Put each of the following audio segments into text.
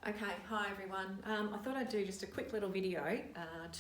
Okay, hi everyone. I thought I'd do just a quick little video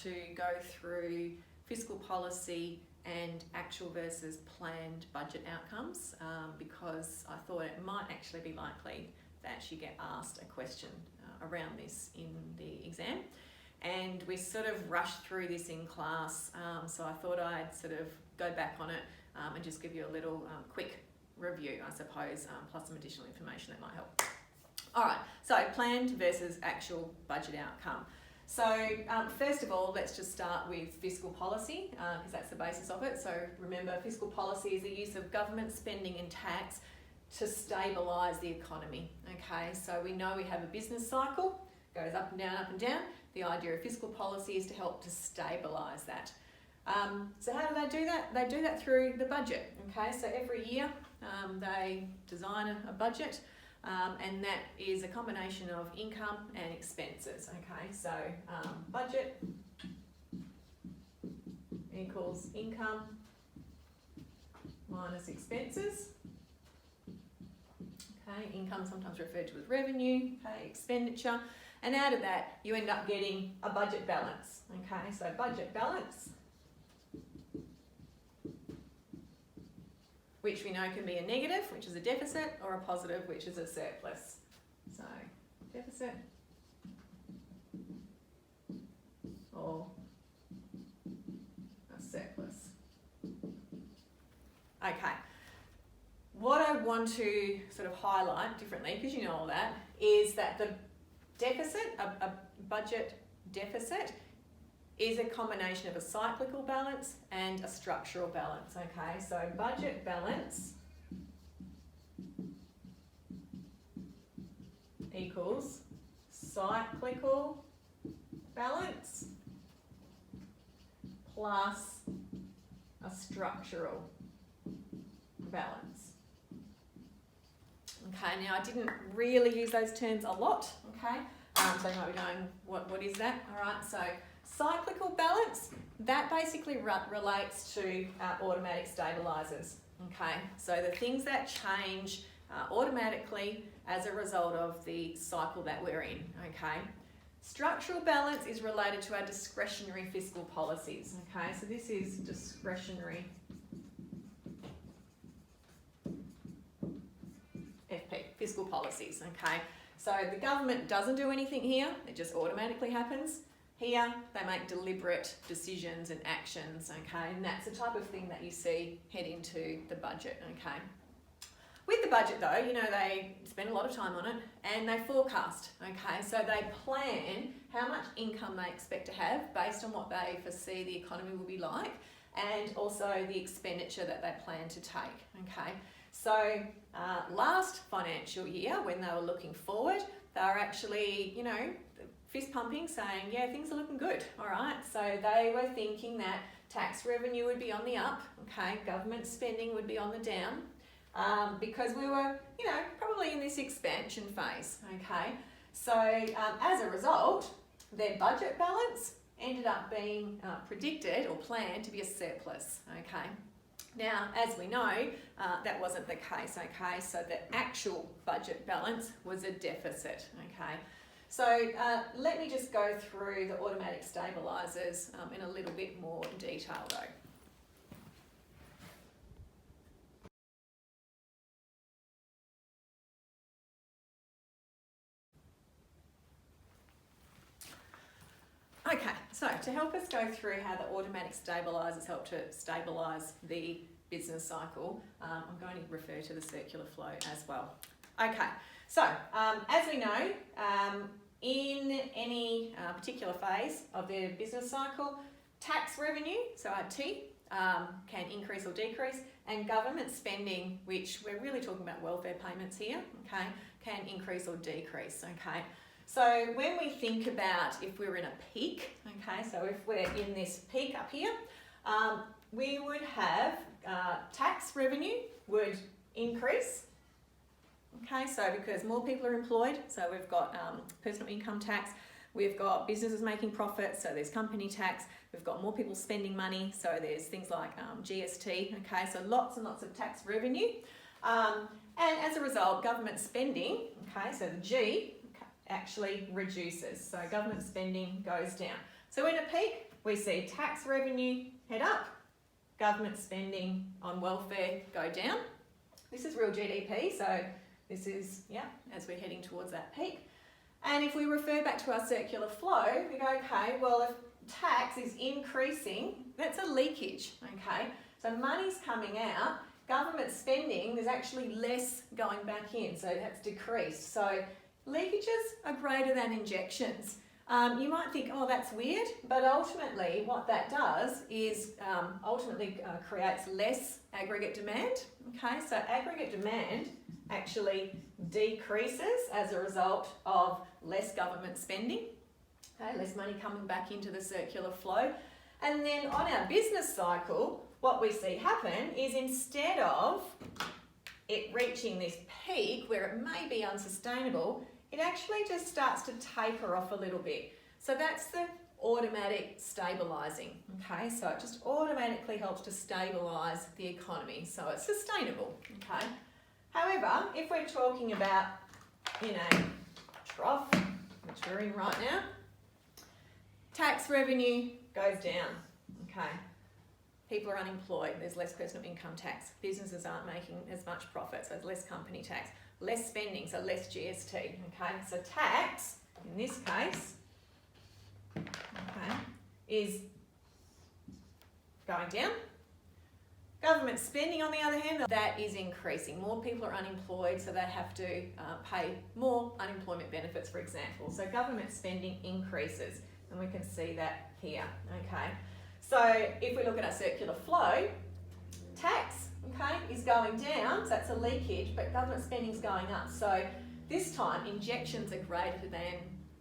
to go through fiscal policy and actual versus planned budget outcomes because I thought it might actually be likely that you get asked a question around this in the exam. And we sort of rushed through this in class, so I thought I'd sort of go back on it and just give you a little quick review, I suppose, plus some additional information that might help. All right, so planned versus actual budget outcome. So first of all, let's just start with fiscal policy because that's the basis of it. So remember, fiscal policy is the use of government spending and tax to stabilise the economy. Okay, so we know we have a business cycle, goes up and down, up and down. The idea of fiscal policy is to help to stabilise that. So how do they do that? They do that through the budget. Okay, so every year they design a budget. And that is a combination of income and expenses. Okay, so budget equals income minus expenses. Okay, income sometimes referred to as revenue, okay, expenditure, and out of that you end up getting a budget balance. Okay, so budget balance, which we know can be a negative, which is a deficit, or a positive, which is a surplus. So, deficit or a surplus. Okay. What I want to sort of highlight differently, because you know all that, is that the deficit, a budget deficit, is a combination of a cyclical balance and a structural balance. Okay, so budget balance equals cyclical balance plus a structural balance. Okay, now I didn't really use those terms a lot, okay? So you might be going, what is that? All right, so cyclical balance, that basically relates to automatic stabilisers, okay? So the things that change automatically as a result of the cycle that we're in, okay? Structural balance is related to our discretionary fiscal policies, okay? So this is discretionary FP, fiscal policies, okay? So the government doesn't do anything here, it just automatically happens. Here, they make deliberate decisions and actions, okay? And that's the type of thing that you see head into the budget, okay? With the budget though, you know, they spend a lot of time on it and they forecast, okay? So they plan how much income they expect to have based on what they foresee the economy will be like and also the expenditure that they plan to take, okay? So last financial year, when they were looking forward, they were actually, you know, fist pumping, saying, yeah, things are looking good, all right? So they were thinking that tax revenue would be on the up, okay? Government spending would be on the down, because we were, you know, probably in this expansion phase, okay? So as a result, their budget balance ended up being predicted or planned to be a surplus, okay? Now, as we know, that wasn't the case, okay? So the actual budget balance was a deficit, okay? So let me just go through the automatic stabilisers in a little bit more detail though. Okay, so to help us go through how the automatic stabilisers help to stabilise the business cycle, I'm going to refer to the circular flow as well. Okay, so as we know, in any particular phase of the business cycle, tax revenue, so RT, can increase or decrease, and government spending, which we're really talking about welfare payments here, okay, can increase or decrease, okay. So when we think about if we're in a peak, okay, so if we're in this peak up here, we would have tax revenue would increase. Okay, so because more people are employed, so we've got personal income tax, we've got businesses making profits, so there's company tax, we've got more people spending money, so there's things like GST, okay, so lots and lots of tax revenue. And as a result, government spending, okay, so the G, actually reduces. So government spending goes down. So in a peak, we see tax revenue head up, government spending on welfare go down. This is real GDP, so this is, as we're heading towards that peak. And if we refer back to our circular flow, we go, okay, well, if tax is increasing, that's a leakage, okay? So money's coming out, government spending, there's actually less going back in, so that's decreased. So leakages are greater than injections. You might think, oh, that's weird, but ultimately what that does is creates less aggregate demand. Okay, so aggregate demand actually decreases as a result of less government spending, okay, less money coming back into the circular flow. And then on our business cycle, what we see happen is instead of it reaching this peak where it may be unsustainable, it actually just starts to taper off a little bit. So that's the automatic stabilising, okay? So it just automatically helps to stabilise the economy, so it's sustainable, okay? However, if we're talking about in a trough, which we're in right now, tax revenue goes down, okay? People are unemployed, there's less personal income tax, businesses aren't making as much profit, so there's less company tax, less spending, so less GST, okay? So tax, in this case, okay, is going down. Government spending, on the other hand, that is increasing. More people are unemployed, so they have to pay more unemployment benefits, for example. So government spending increases, and we can see that here, okay? So if we look at our circular flow, tax, okay, is going down, so that's a leakage, but government spending is going up. So this time, injections are greater than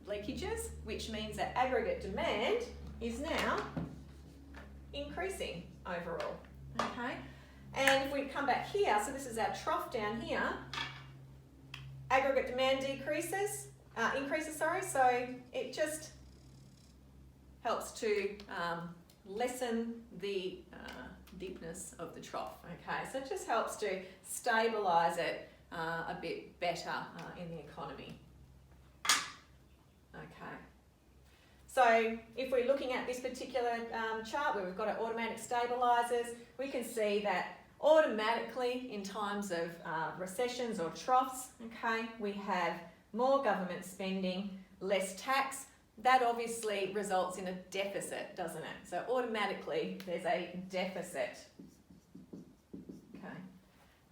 leakages, which means that aggregate demand is now increasing overall, okay? And if we come back here, so this is our trough down here, aggregate demand increases, so it just helps to lessen the deepness of the trough, okay? So it just helps to stabilise it a bit better in the economy. Okay. So if we're looking at this particular chart where we've got our automatic stabilisers, we can see that automatically in times of recessions or troughs, okay, we have more government spending, less tax. That obviously results in a deficit, doesn't it? So automatically there's a deficit. Okay.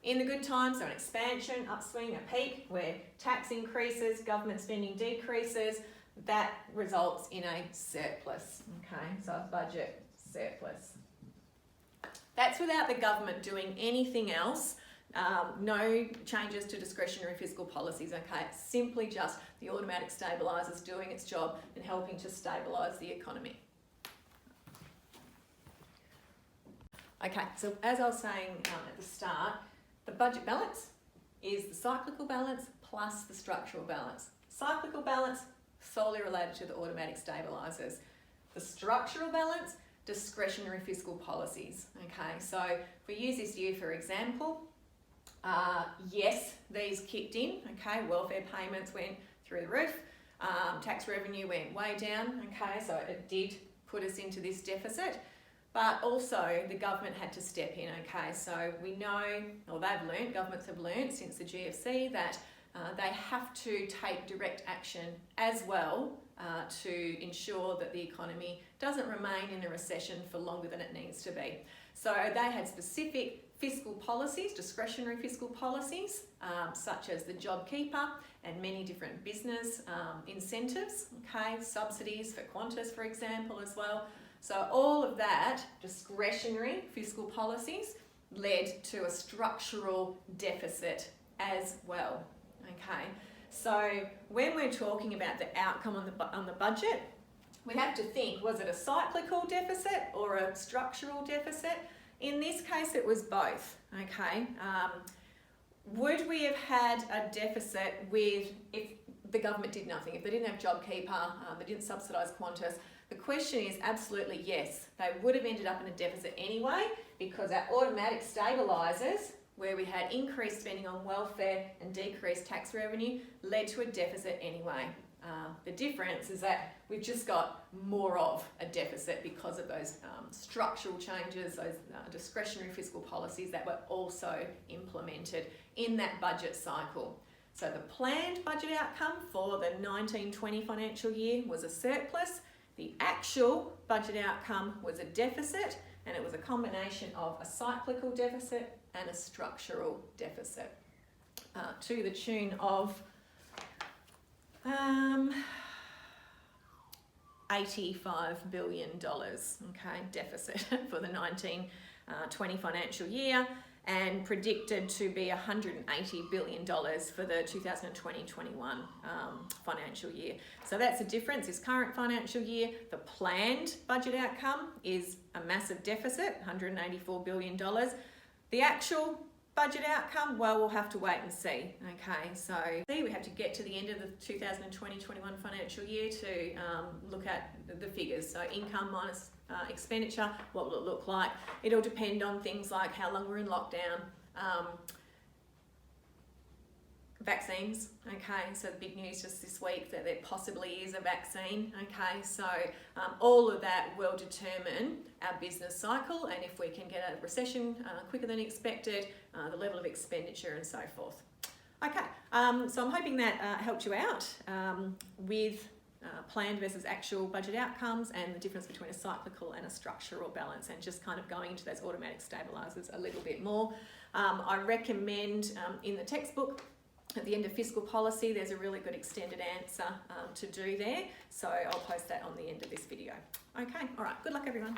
In the good times, so an expansion, upswing, a peak where tax increases, government spending decreases, that results in a surplus. Okay, so a budget surplus. That's without the government doing anything else. No changes to discretionary fiscal policies, okay? It's simply just the automatic stabilisers doing its job and helping to stabilise the economy. Okay, so as I was saying at the start, the budget balance is the cyclical balance plus the structural balance. Cyclical balance, solely related to the automatic stabilisers. The structural balance, discretionary fiscal policies, okay? So if we use this year for example, yes, these kicked in, okay, welfare payments went through the roof, tax revenue went way down, okay, so it did put us into this deficit, but also the government had to step in, okay, so we know, or governments have learnt since the GFC that they have to take direct action as well to ensure that the economy doesn't remain in a recession for longer than it needs to be. So they had specific fiscal policies, discretionary fiscal policies, such as the JobKeeper and many different business incentives, okay, subsidies for Qantas, for example, as well. So all of that discretionary fiscal policies led to a structural deficit as well, okay. So when we're talking about the outcome on the budget, we have to think, was it a cyclical deficit or a structural deficit? In this case, it was both, okay? Would we have had a deficit if the government did nothing, if they didn't have JobKeeper, they didn't subsidise Qantas? The question is absolutely yes. They would have ended up in a deficit anyway because our automatic stabilisers where we had increased spending on welfare and decreased tax revenue, led to a deficit anyway. The difference is that we've just got more of a deficit because of those structural changes, those discretionary fiscal policies that were also implemented in that budget cycle. So the planned budget outcome for the 1920 financial year was a surplus. The actual budget outcome was a deficit, and it was a combination of a cyclical deficit and a structural deficit to the tune of $85 billion, okay, deficit for the 1920 financial year, and predicted to be $180 billion for the 2020-21 financial year. So that's the difference. This current financial year, the planned budget outcome is a massive deficit, $184 billion. The actual budget outcome, well, we'll have to wait and see. Okay, so we have to get to the end of the 2020-21 financial year to look at the figures. So income minus expenditure, what will it look like? It'll depend on things like how long we're in lockdown, vaccines, okay, so the big news just this week that there possibly is a vaccine, okay, so all of that will determine our business cycle and if we can get a recession quicker than expected, the level of expenditure and so forth. Okay, so I'm hoping that helped you out with planned versus actual budget outcomes and the difference between a cyclical and a structural balance, and just kind of going into those automatic stabilisers a little bit more. I recommend in the textbook at the end of fiscal policy, there's a really good extended answer to do there. So I'll post that on the end of this video. Okay, all right, good luck everyone.